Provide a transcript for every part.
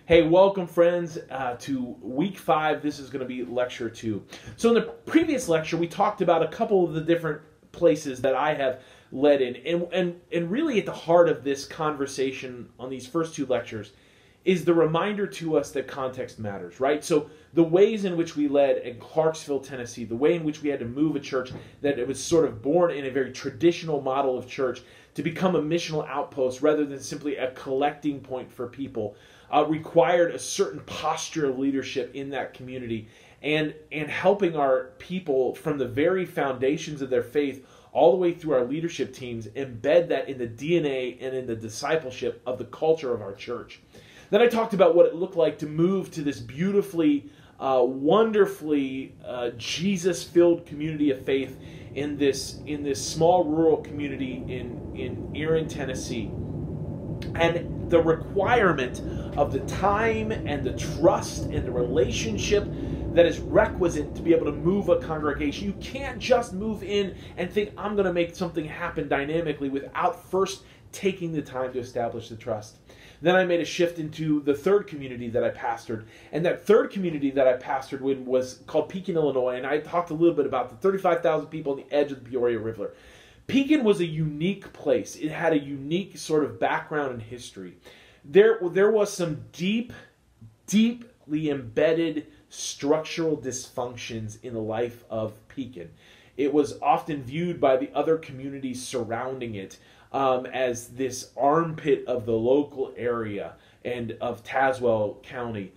Hey, welcome friends to week 5. This is going to be lecture 2. So in the previous lecture, we talked about a couple of the different places that I have led in. And really at the heart of this conversation on these first 2 lectures is the reminder to us that context matters, right? So the ways in which we led in Clarksville, Tennessee, the way in which we had to move a church that it was sort of born in a very traditional model of church to become a missional outpost rather than simply a collecting point for people, required a certain posture of leadership in that community and helping our people from the very foundations of their faith all the way through our leadership teams embed that in the DNA and in the discipleship of the culture of our church. Then I talked about what it looked like to move to this beautifully, wonderfully Jesus-filled community of faith in this small rural community in Erin, Tennessee. And the requirement of the time and the trust and the relationship that is requisite to be able to move a congregation. You can't just move in and think, I'm going to make something happen dynamically without first taking the time to establish the trust. Then I made a shift into the third community that I pastored. And that third community that I pastored in was called Pekin, Illinois. And I talked a little bit about the 35,000 people on the edge of the Peoria River. Pekin was a unique place. It had a unique sort of background and history. There was some deeply embedded structural dysfunctions in the life of Pekin. It was often viewed by the other communities surrounding it as this armpit of the local area and of Tazewell County.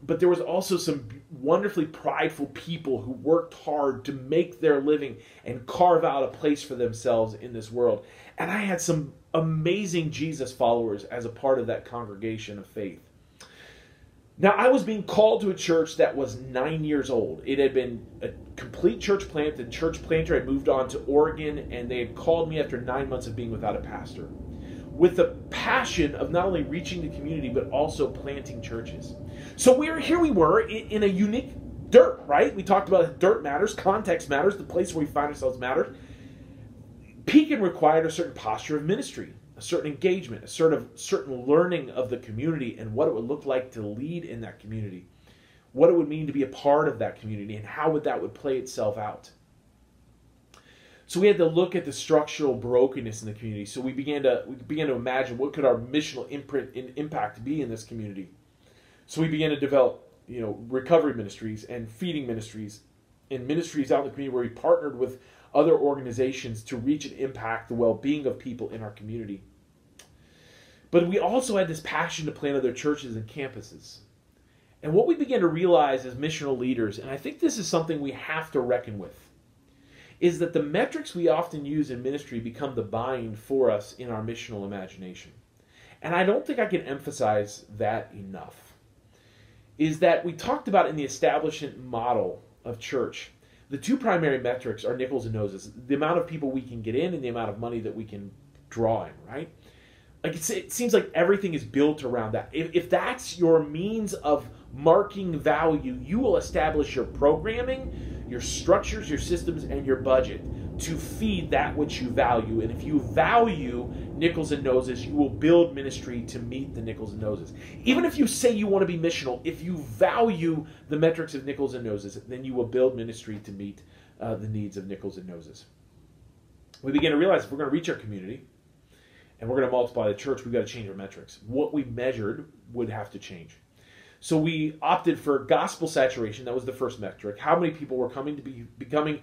But there was also some wonderfully prideful people who worked hard to make their living and carve out a place for themselves in this world. And I had some amazing Jesus followers as a part of that congregation of faith. Now, I was being called to a church that was 9 years old. It had been a complete church plant. The church planter had moved on to Oregon, and they had called me after 9 months of being without a pastor, with the passion of not only reaching the community, but also planting churches. So here we were in a unique dirt, right? We talked about dirt matters, context matters, the place where we find ourselves matters. Pekin required a certain posture of ministry, a certain engagement, a certain learning of the community and what it would look like to lead in that community, what it would mean to be a part of that community, and how that would play itself out. So we had to look at the structural brokenness in the community. So we began to imagine what could our missional imprint and impact be in this community. So we began to develop, recovery ministries and feeding ministries and ministries out in the community where we partnered with other organizations to reach and impact the well-being of people in our community. But we also had this passion to plant other churches and campuses. And what we began to realize as missional leaders, and I think this is something we have to reckon with, is that the metrics we often use in ministry become the bind for us in our missional imagination. And I don't think I can emphasize that enough. Is that we talked about in the establishment model of church, the 2 primary metrics are nickels and noses, the amount of people we can get in and the amount of money that we can draw in, right? Like it seems like everything is built around that. If that's your means of marking value, you will establish your programming, your structures, your systems, and your budget to feed that which you value. And if you value nickels and noses, you will build ministry to meet the nickels and noses. Even if you say you want to be missional, if you value the metrics of nickels and noses, then you will build ministry to meet the needs of nickels and noses. We begin to realize if we're going to reach our community and we're going to multiply the church, we've got to change our metrics. What we measured would have to change. So we opted for gospel saturation. That was the first metric. How many people were coming to be becoming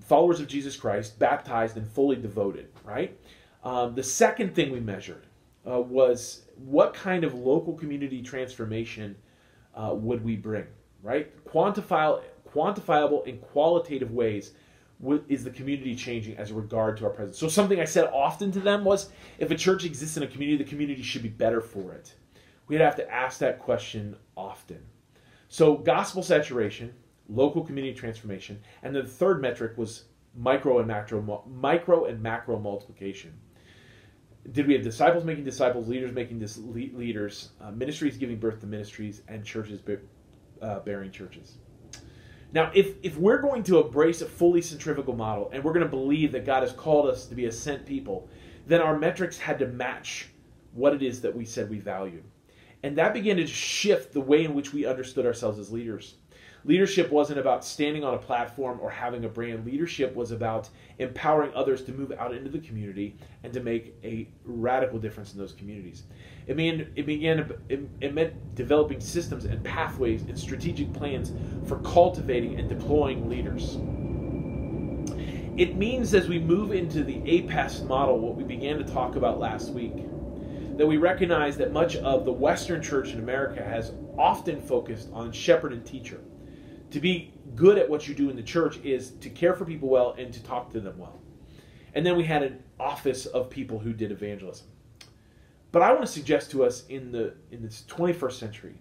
followers of Jesus Christ, baptized and fully devoted, right? The second thing we measured was what kind of local community transformation would we bring, right? Quantifiable in qualitative ways is the community changing as a regard to our presence. So something I said often to them was, if a church exists in a community, the community should be better for it. We'd have to ask that question often. So gospel saturation, local community transformation, and the third metric was micro and macro multiplication. Did we have disciples making disciples, leaders making leaders, ministries giving birth to ministries, and churches bearing churches? Now, if we're going to embrace a fully centrifugal model, and we're going to believe that God has called us to be a sent people, then our metrics had to match what it is that we said we valued. And that began to shift the way in which we understood ourselves as leaders. Leadership wasn't about standing on a platform or having a brand. Leadership was about empowering others to move out into the community and to make a radical difference in those communities. It meant developing systems and pathways and strategic plans for cultivating and deploying leaders. It means, as we move into the APEST model, what we began to talk about last week, that we recognize that much of the Western church in America has often focused on shepherd and teacher. To be good at what you do in the church is to care for people well and to talk to them well. And then we had an office of people who did evangelism. But I want to suggest to us in this 21st century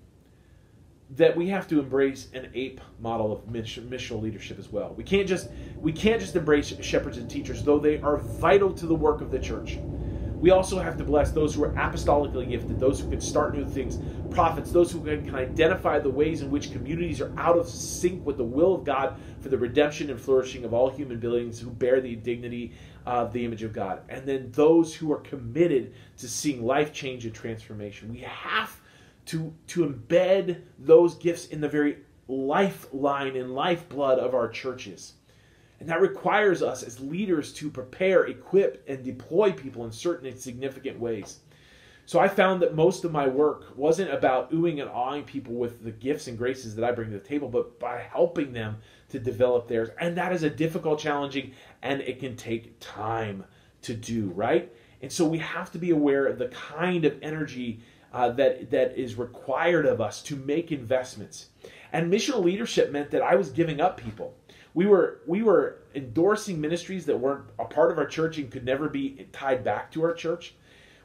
that we have to embrace an APE model of missional leadership as well. We can't just embrace shepherds and teachers, though they are vital to the work of the church. We also have to bless those who are apostolically gifted, those who can start new things, prophets, those who can identify the ways in which communities are out of sync with the will of God for the redemption and flourishing of all human beings who bear the dignity of the image of God. And then those who are committed to seeing life change and transformation. We have to embed those gifts in the very lifeline and lifeblood of our churches. And that requires us as leaders to prepare, equip, and deploy people in certain and significant ways. So I found that most of my work wasn't about oohing and awing people with the gifts and graces that I bring to the table, but by helping them to develop theirs. And that is a difficult, challenging, and it can take time to do, right? And so we have to be aware of the kind of energy that is required of us to make investments. And missional leadership meant that I was giving up people. We were endorsing ministries that weren't a part of our church and could never be tied back to our church.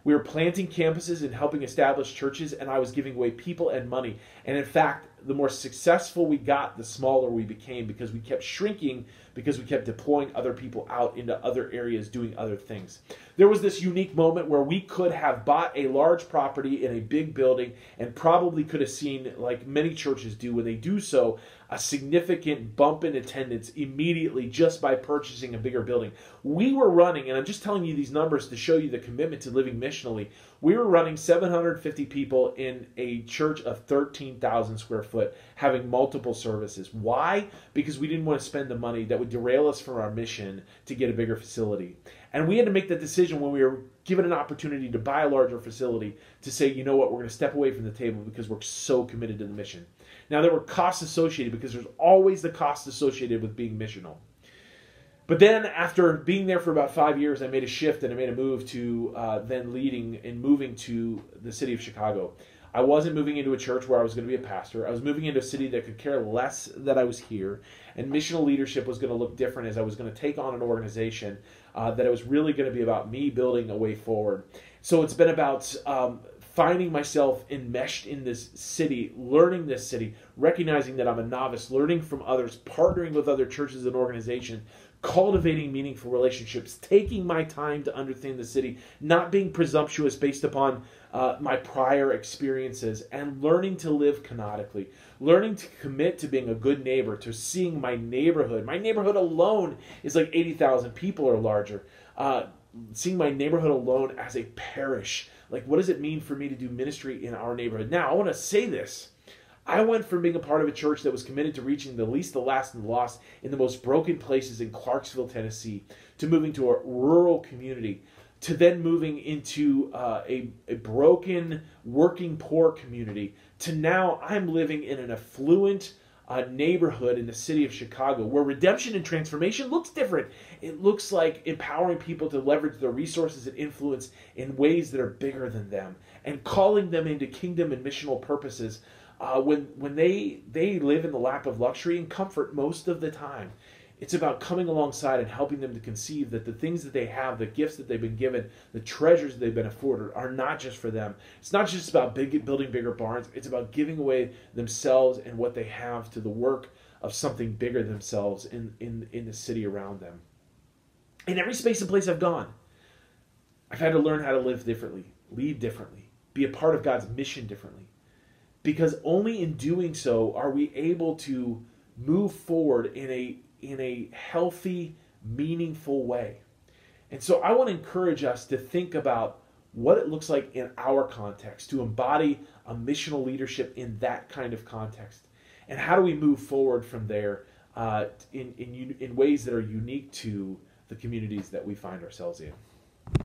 We were planting campuses and helping establish churches, and I was giving away people and money. And in fact, the more successful we got, the smaller we became, because we kept shrinking, because we kept deploying other people out into other areas doing other things. There was this unique moment where we could have bought a large property in a big building and probably could have seen, like many churches do when they do so, a significant bump in attendance immediately just by purchasing a bigger building. We were running, and I'm just telling you these numbers to show you the commitment to living missionally. We were running 750 people in a church of 13,000 square foot, having multiple services. Why? Because we didn't want to spend the money that would derail us from our mission to get a bigger facility. And we had to make that decision when we were given an opportunity to buy a larger facility to say, you know what, we're going to step away from the table because we're so committed to the mission. Now, there were costs associated because there's always the cost associated with being missional. But then after being there for about 5 years, I made a shift and I made a move to then leading and moving to the city of Chicago. I wasn't moving into a church where I was going to be a pastor. I was moving into a city that could care less that I was here. And missional leadership was going to look different as I was going to take on an organization that it was really going to be about me building a way forward. So it's been about finding myself enmeshed in this city, learning this city, recognizing that I'm a novice, learning from others, partnering with other churches and organizations, cultivating meaningful relationships, taking my time to understand the city, not being presumptuous based upon my prior experiences, and learning to live canonically, learning to commit to being a good neighbor, to seeing my neighborhood. My neighborhood alone is like 80,000 people or larger. Seeing my neighborhood alone as a parish. Like, what does it mean for me to do ministry in our neighborhood? Now, I want to say this. I went from being a part of a church that was committed to reaching the least, the last, and the lost in the most broken places in Clarksville, Tennessee, to moving to a rural community, to then moving into a broken, working poor community, to now I'm living in an affluent neighborhood in the city of Chicago where redemption and transformation looks different. It looks like empowering people to leverage their resources and influence in ways that are bigger than them and calling them into kingdom and missional purposes when they live in the lap of luxury and comfort most of the time. It's about coming alongside and helping them to conceive that the things that they have, the gifts that they've been given, the treasures that they've been afforded are not just for them. It's not just about building bigger barns. It's about giving away themselves and what they have to the work of something bigger than themselves in the city around them. In every space and place I've gone, I've had to learn how to live differently, lead differently, be a part of God's mission differently. Because only in doing so are we able to move forward in a healthy, meaningful way. And so I want to encourage us to think about what it looks like in our context to embody a missional leadership in that kind of context, and how do we move forward from there in ways that are unique to the communities that we find ourselves in.